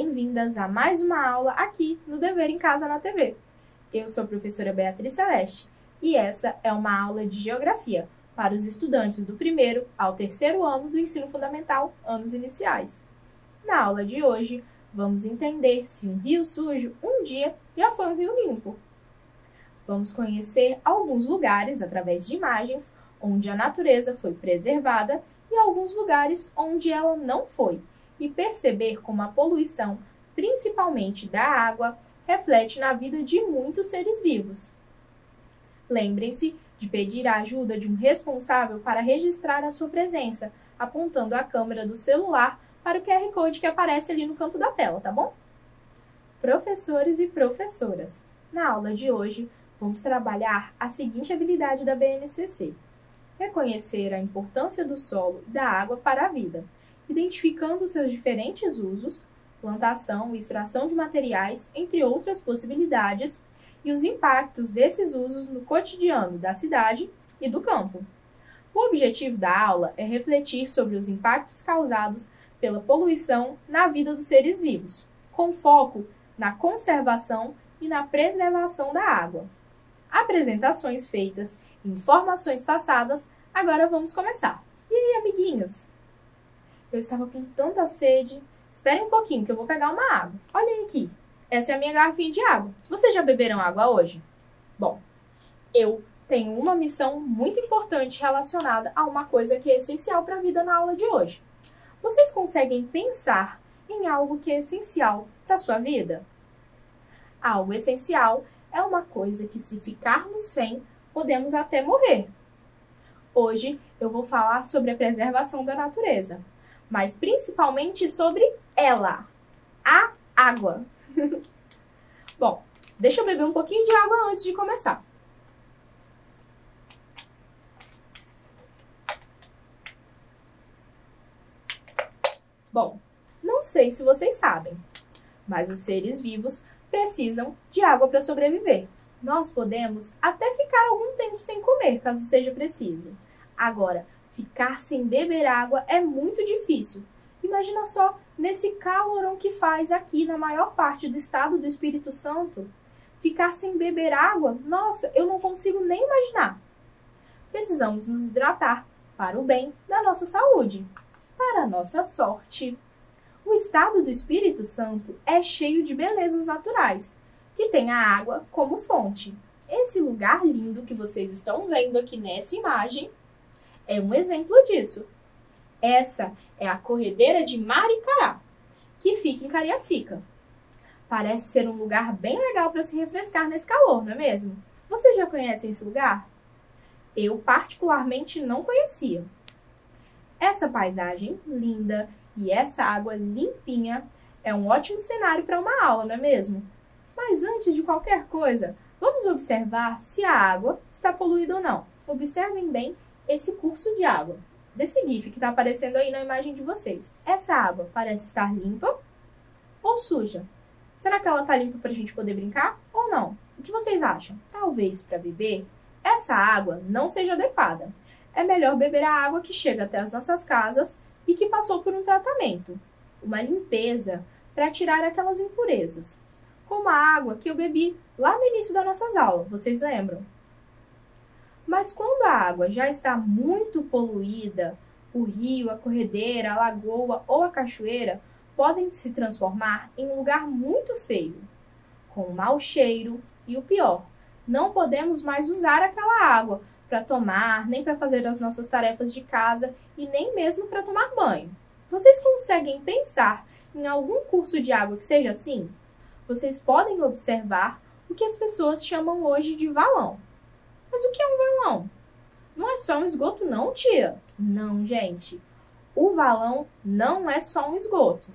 bem-vindas a mais uma aula aqui no Dever em Casa na TV. Eu sou a professora Beatriz Celeste e essa é uma aula de Geografia para os estudantes do primeiro ao terceiro ano do ensino fundamental, anos iniciais. Na aula de hoje, vamos entender se um rio sujo um dia já foi um rio limpo. Vamos conhecer alguns lugares através de imagens onde a natureza foi preservada e alguns lugares onde ela não foi, e perceber como a poluição, principalmente da água, reflete na vida de muitos seres vivos. Lembrem-se de pedir a ajuda de um responsável para registrar a sua presença, apontando a câmera do celular para o QR Code que aparece ali no canto da tela, tá bom? Professores e professoras, na aula de hoje, vamos trabalhar a seguinte habilidade da BNCC: reconhecer a importância do solo e da água para a vida, identificando seus diferentes usos, plantação e extração de materiais, entre outras possibilidades, e os impactos desses usos no cotidiano da cidade e do campo. O objetivo da aula é refletir sobre os impactos causados pela poluição na vida dos seres vivos, com foco na conservação e na preservação da água. Apresentações feitas e informações passadas, agora vamos começar. E aí, amiguinhos? Eu estava com tanta sede. Esperem um pouquinho que eu vou pegar uma água. Olhem aqui. Essa é a minha garrafinha de água. Vocês já beberam água hoje? Bom, eu tenho uma missão muito importante relacionada a uma coisa que é essencial para a vida na aula de hoje. Vocês conseguem pensar em algo que é essencial para a sua vida? Algo essencial é uma coisa que, se ficarmos sem, podemos até morrer. Hoje eu vou falar sobre a preservação da natureza, mas principalmente sobre ela, a água. Bom, deixa eu beber um pouquinho de água antes de começar. Bom, não sei se vocês sabem, mas os seres vivos precisam de água para sobreviver. Nós podemos até ficar algum tempo sem comer, caso seja preciso. Agora, ficar sem beber água é muito difícil. Imagina só nesse calorão que faz aqui na maior parte do estado do Espírito Santo. Ficar sem beber água, nossa, eu não consigo nem imaginar. Precisamos nos hidratar para o bem da nossa saúde. Para a nossa sorte, o estado do Espírito Santo é cheio de belezas naturais, que tem a água como fonte. Esse lugar lindo que vocês estão vendo aqui nessa imagem é um exemplo disso. Essa é a corredeira de Maricará, que fica em Cariacica. Parece ser um lugar bem legal para se refrescar nesse calor, não é mesmo? Vocês já conhecem esse lugar? Eu particularmente não conhecia. Essa paisagem linda e essa água limpinha é um ótimo cenário para uma aula, não é mesmo? Mas antes de qualquer coisa, vamos observar se a água está poluída ou não. Observem bem esse curso de água, desse GIF que está aparecendo aí na imagem de vocês. Essa água parece estar limpa ou suja? Será que ela está limpa para a gente poder brincar ou não? O que vocês acham? Talvez para beber, essa água não seja adequada. É melhor beber a água que chega até as nossas casas e que passou por um tratamento, uma limpeza para tirar aquelas impurezas, como a água que eu bebi lá no início das nossas aulas, vocês lembram? Mas quando a água já está muito poluída, o rio, a corredeira, a lagoa ou a cachoeira podem se transformar em um lugar muito feio, com mau cheiro e o pior, não podemos mais usar aquela água para tomar, nem para fazer as nossas tarefas de casa e nem mesmo para tomar banho. Vocês conseguem pensar em algum curso de água que seja assim? Vocês podem observar o que as pessoas chamam hoje de valão. Mas o que é um valão? Não é só um esgoto não, tia? Não, gente. O valão não é só um esgoto.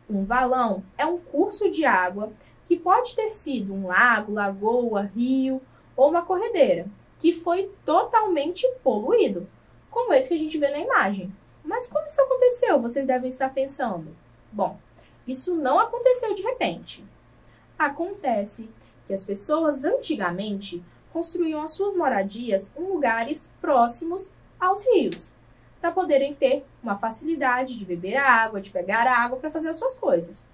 Um valão é um curso de água que pode ter sido um lago, lagoa, rio ou uma corredeira, que foi totalmente poluído, como esse que a gente vê na imagem. Mas como isso aconteceu? Vocês devem estar pensando. Bom, isso não aconteceu de repente. Acontece que as pessoas antigamente construíam as suas moradias em lugares próximos aos rios, para poderem ter uma facilidade de beber a água, de pegar a água para fazer as suas coisas.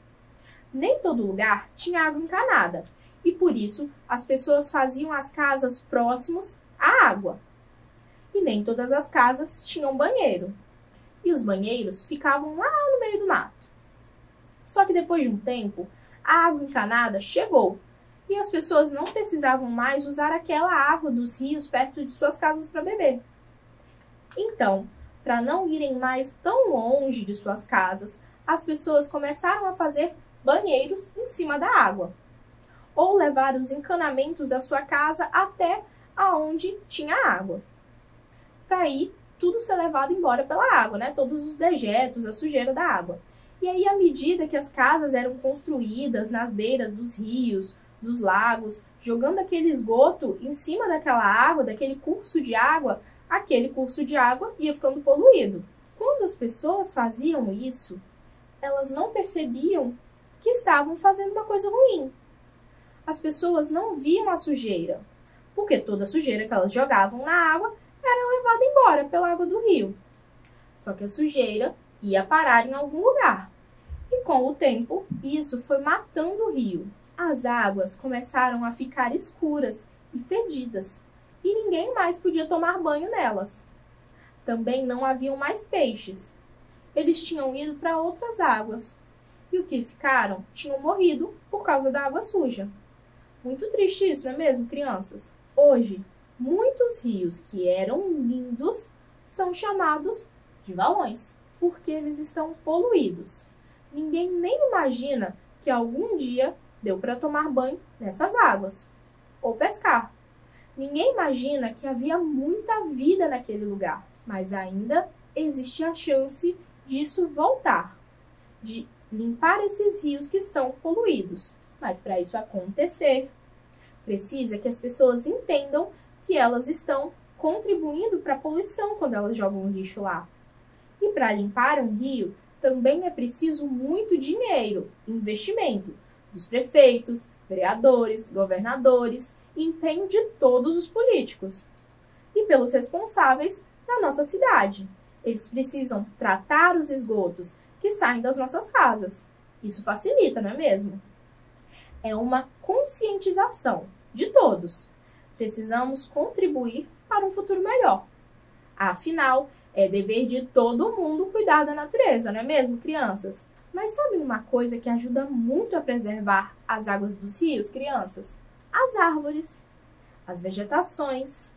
Nem todo lugar tinha água encanada, e por isso as pessoas faziam as casas próximas à água. E nem todas as casas tinham banheiro, e os banheiros ficavam lá no meio do mato. Só que depois de um tempo, a água encanada chegou, e as pessoas não precisavam mais usar aquela água dos rios perto de suas casas para beber. Então, para não irem mais tão longe de suas casas, as pessoas começaram a fazer banheiros em cima da água, ou levar os encanamentos da sua casa até aonde tinha água. Para aí tudo ser levado embora pela água, né? Todos os dejetos, a sujeira da água. E aí, à medida que as casas eram construídas nas beiras dos rios, dos lagos, jogando aquele esgoto em cima daquela água, daquele curso de água, aquele curso de água ia ficando poluído. Quando as pessoas faziam isso, elas não percebiam que estavam fazendo uma coisa ruim. As pessoas não viam a sujeira, porque toda a sujeira que elas jogavam na água era levada embora pela água do rio. Só que a sujeira ia parar em algum lugar. E com o tempo, isso foi matando o rio. As águas começaram a ficar escuras e fedidas, e ninguém mais podia tomar banho nelas. Também não haviam mais peixes. Eles tinham ido para outras águas, e o que ficaram tinham morrido por causa da água suja. Muito triste isso, não é mesmo, crianças? Hoje, muitos rios que eram lindos são chamados de valões, porque eles estão poluídos. Ninguém nem imagina que algum dia deu para tomar banho nessas águas, ou pescar. Ninguém imagina que havia muita vida naquele lugar, mas ainda existe a chance disso voltar, de limpar esses rios que estão poluídos. Mas para isso acontecer, precisa que as pessoas entendam que elas estão contribuindo para a poluição quando elas jogam lixo lá. E para limpar um rio, também é preciso muito dinheiro, investimento dos prefeitos, vereadores, governadores e empenho de todos os políticos. E pelos responsáveis da nossa cidade. Eles precisam tratar os esgotos que saem das nossas casas. Isso facilita, não é mesmo? É uma conscientização de todos. Precisamos contribuir para um futuro melhor. Afinal, é dever de todo mundo cuidar da natureza, não é mesmo, crianças? Mas sabe uma coisa que ajuda muito a preservar as águas dos rios, crianças? As árvores, as vegetações.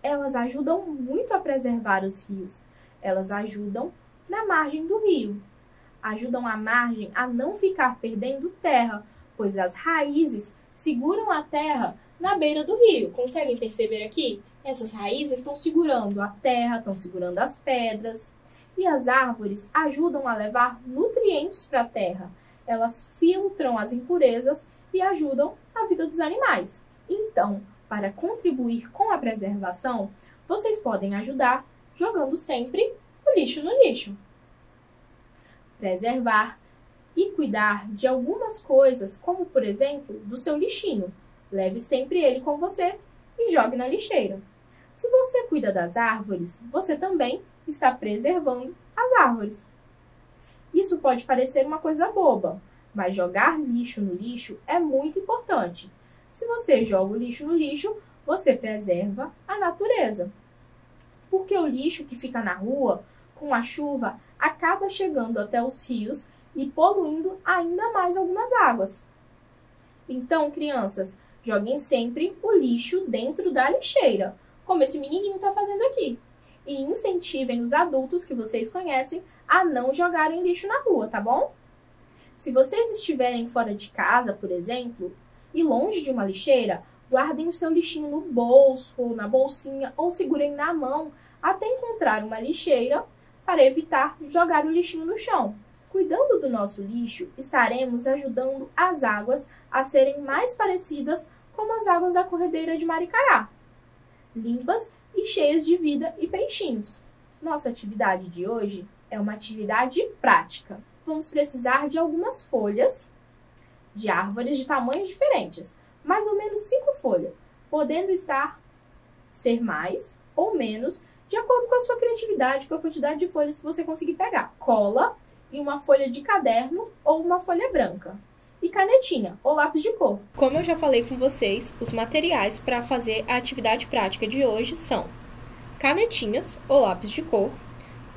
Elas ajudam muito a preservar os rios. Elas ajudam na margem do rio. Ajudam a margem a não ficar perdendo terra, pois as raízes seguram a terra na beira do rio. Conseguem perceber aqui? Essas raízes estão segurando a terra, estão segurando as pedras. E as árvores ajudam a levar nutrientes para a terra. Elas filtram as impurezas e ajudam a vida dos animais. Então, para contribuir com a preservação, vocês podem ajudar jogando sempre o lixo no lixo. Preservar e cuidar de algumas coisas, como por exemplo, do seu lixinho. Leve sempre ele com você e jogue na lixeira. Se você cuida das árvores, você também está preservando as árvores. Isso pode parecer uma coisa boba, mas jogar lixo no lixo é muito importante. Se você joga o lixo no lixo, você preserva a natureza. Porque o lixo que fica na rua, com a chuva, acaba chegando até os rios e poluindo ainda mais algumas águas. Então, crianças, joguem sempre o lixo dentro da lixeira, como esse menininho está fazendo aqui. E incentivem os adultos que vocês conhecem a não jogarem lixo na rua, tá bom? Se vocês estiverem fora de casa, por exemplo, e longe de uma lixeira, guardem o seu lixinho no bolso, ou na bolsinha, ou segurem na mão até encontrar uma lixeira para evitar jogar o lixinho no chão. Cuidando do nosso lixo, estaremos ajudando as águas a serem mais parecidas com as águas da corredeira de Maricará, limpas e cheias de vida e peixinhos. Nossa atividade de hoje é uma atividade prática. Vamos precisar de algumas folhas de árvores de tamanhos diferentes, mais ou menos 5 folhas, podendo ser mais ou menos, de acordo com a sua criatividade, com a quantidade de folhas que você conseguir pegar. Cola e uma folha de caderno ou uma folha branca. e canetinha ou lápis de cor. Como eu já falei com vocês, os materiais para fazer a atividade prática de hoje são canetinhas ou lápis de cor,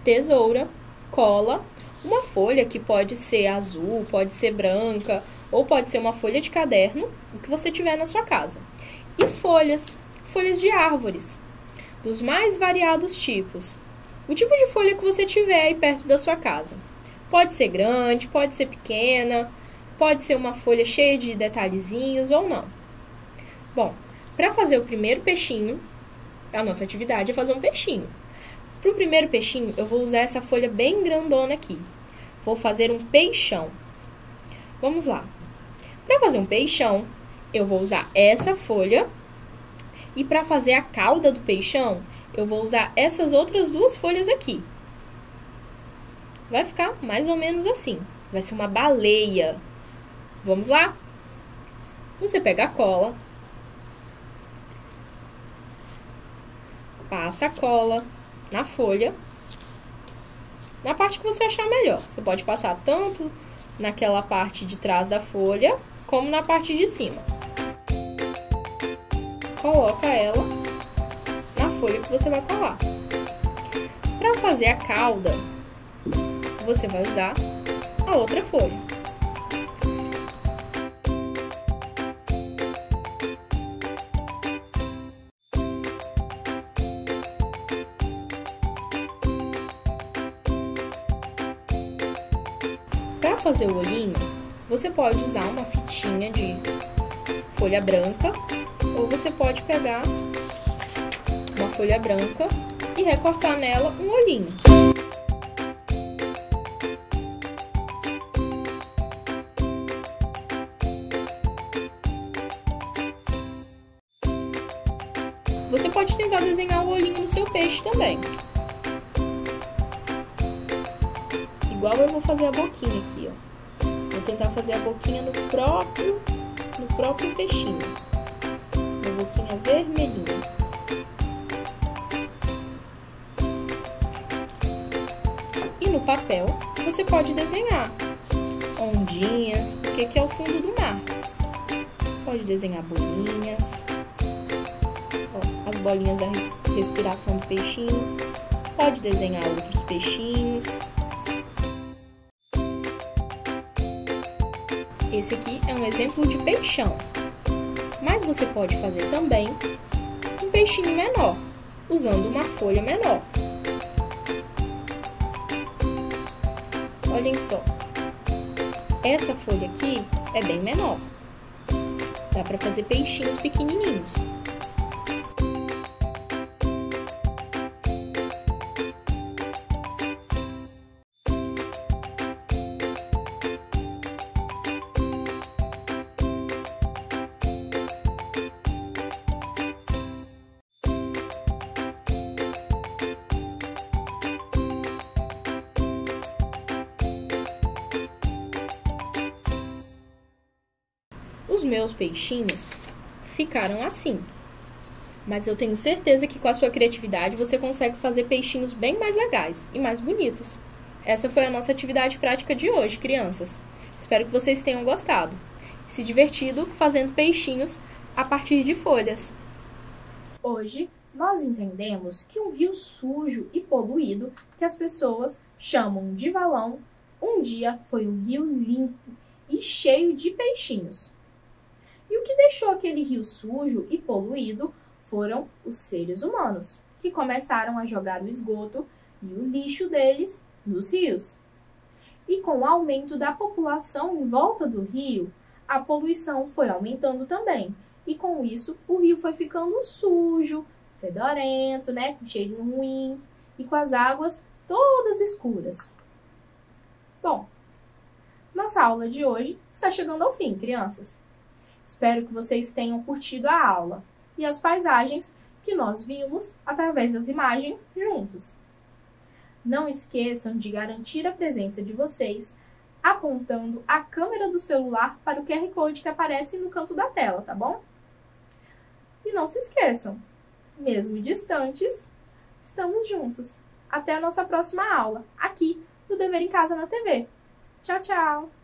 tesoura, cola, uma folha que pode ser azul, pode ser branca ou pode ser uma folha de caderno, o que você tiver na sua casa. E folhas de árvores, dos mais variados tipos. O tipo de folha que você tiver aí perto da sua casa. Pode ser grande, pode ser pequena, pode ser uma folha cheia de detalhezinhos ou não. Bom, para fazer o primeiro peixinho, a nossa atividade é fazer um peixinho. Para o primeiro peixinho, eu vou usar essa folha bem grandona aqui. Vou fazer um peixão. Vamos lá. Para fazer um peixão, eu vou usar essa folha. E para fazer a cauda do peixão, eu vou usar essas outras duas folhas aqui. Vai ficar mais ou menos assim. Vai ser uma baleia. Vamos lá? Você pega a cola. Passa a cola na folha. Na parte que você achar melhor. Você pode passar tanto naquela parte de trás da folha, como na parte de cima. Coloca ela na folha que você vai colar. Para fazer a cauda, você vai usar a outra folha. Para fazer o olhinho, você pode usar uma fitinha de folha branca ou você pode pegar uma folha branca e recortar nela um olhinho. Você pode tentar desenhar o olhinho no seu peixe também. Igual eu vou fazer a boquinha aqui, ó. Vou tentar fazer a boquinha no próprio peixinho. Uma boquinha vermelhinha. E no papel, você pode desenhar ondinhas, porque aqui é o fundo do mar. Pode desenhar bolinhas. Ó, as bolinhas da respiração do peixinho. Pode desenhar outros peixinhos. Esse aqui é um exemplo de peixão, mas você pode fazer também um peixinho menor, usando uma folha menor. Olhem só, essa folha aqui é bem menor, dá para fazer peixinhos pequenininhos. Os meus peixinhos ficaram assim. Mas eu tenho certeza que com a sua criatividade você consegue fazer peixinhos bem mais legais e mais bonitos. Essa foi a nossa atividade prática de hoje, crianças. Espero que vocês tenham gostado e se divertido fazendo peixinhos a partir de folhas. Hoje nós entendemos que um rio sujo e poluído, que as pessoas chamam de valão, um dia foi um rio limpo e cheio de peixinhos. E o que deixou aquele rio sujo e poluído foram os seres humanos, que começaram a jogar o esgoto e o lixo deles nos rios. E com o aumento da população em volta do rio, a poluição foi aumentando também. E com isso, o rio foi ficando sujo, fedorento, né, com cheirinho ruim e com as águas todas escuras. Bom, nossa aula de hoje está chegando ao fim, crianças. Espero que vocês tenham curtido a aula e as paisagens que nós vimos através das imagens juntos. Não esqueçam de garantir a presença de vocês apontando a câmera do celular para o QR Code que aparece no canto da tela, tá bom? E não se esqueçam, mesmo distantes, estamos juntos. Até a nossa próxima aula, aqui no Dever em Casa na TV. Tchau, tchau!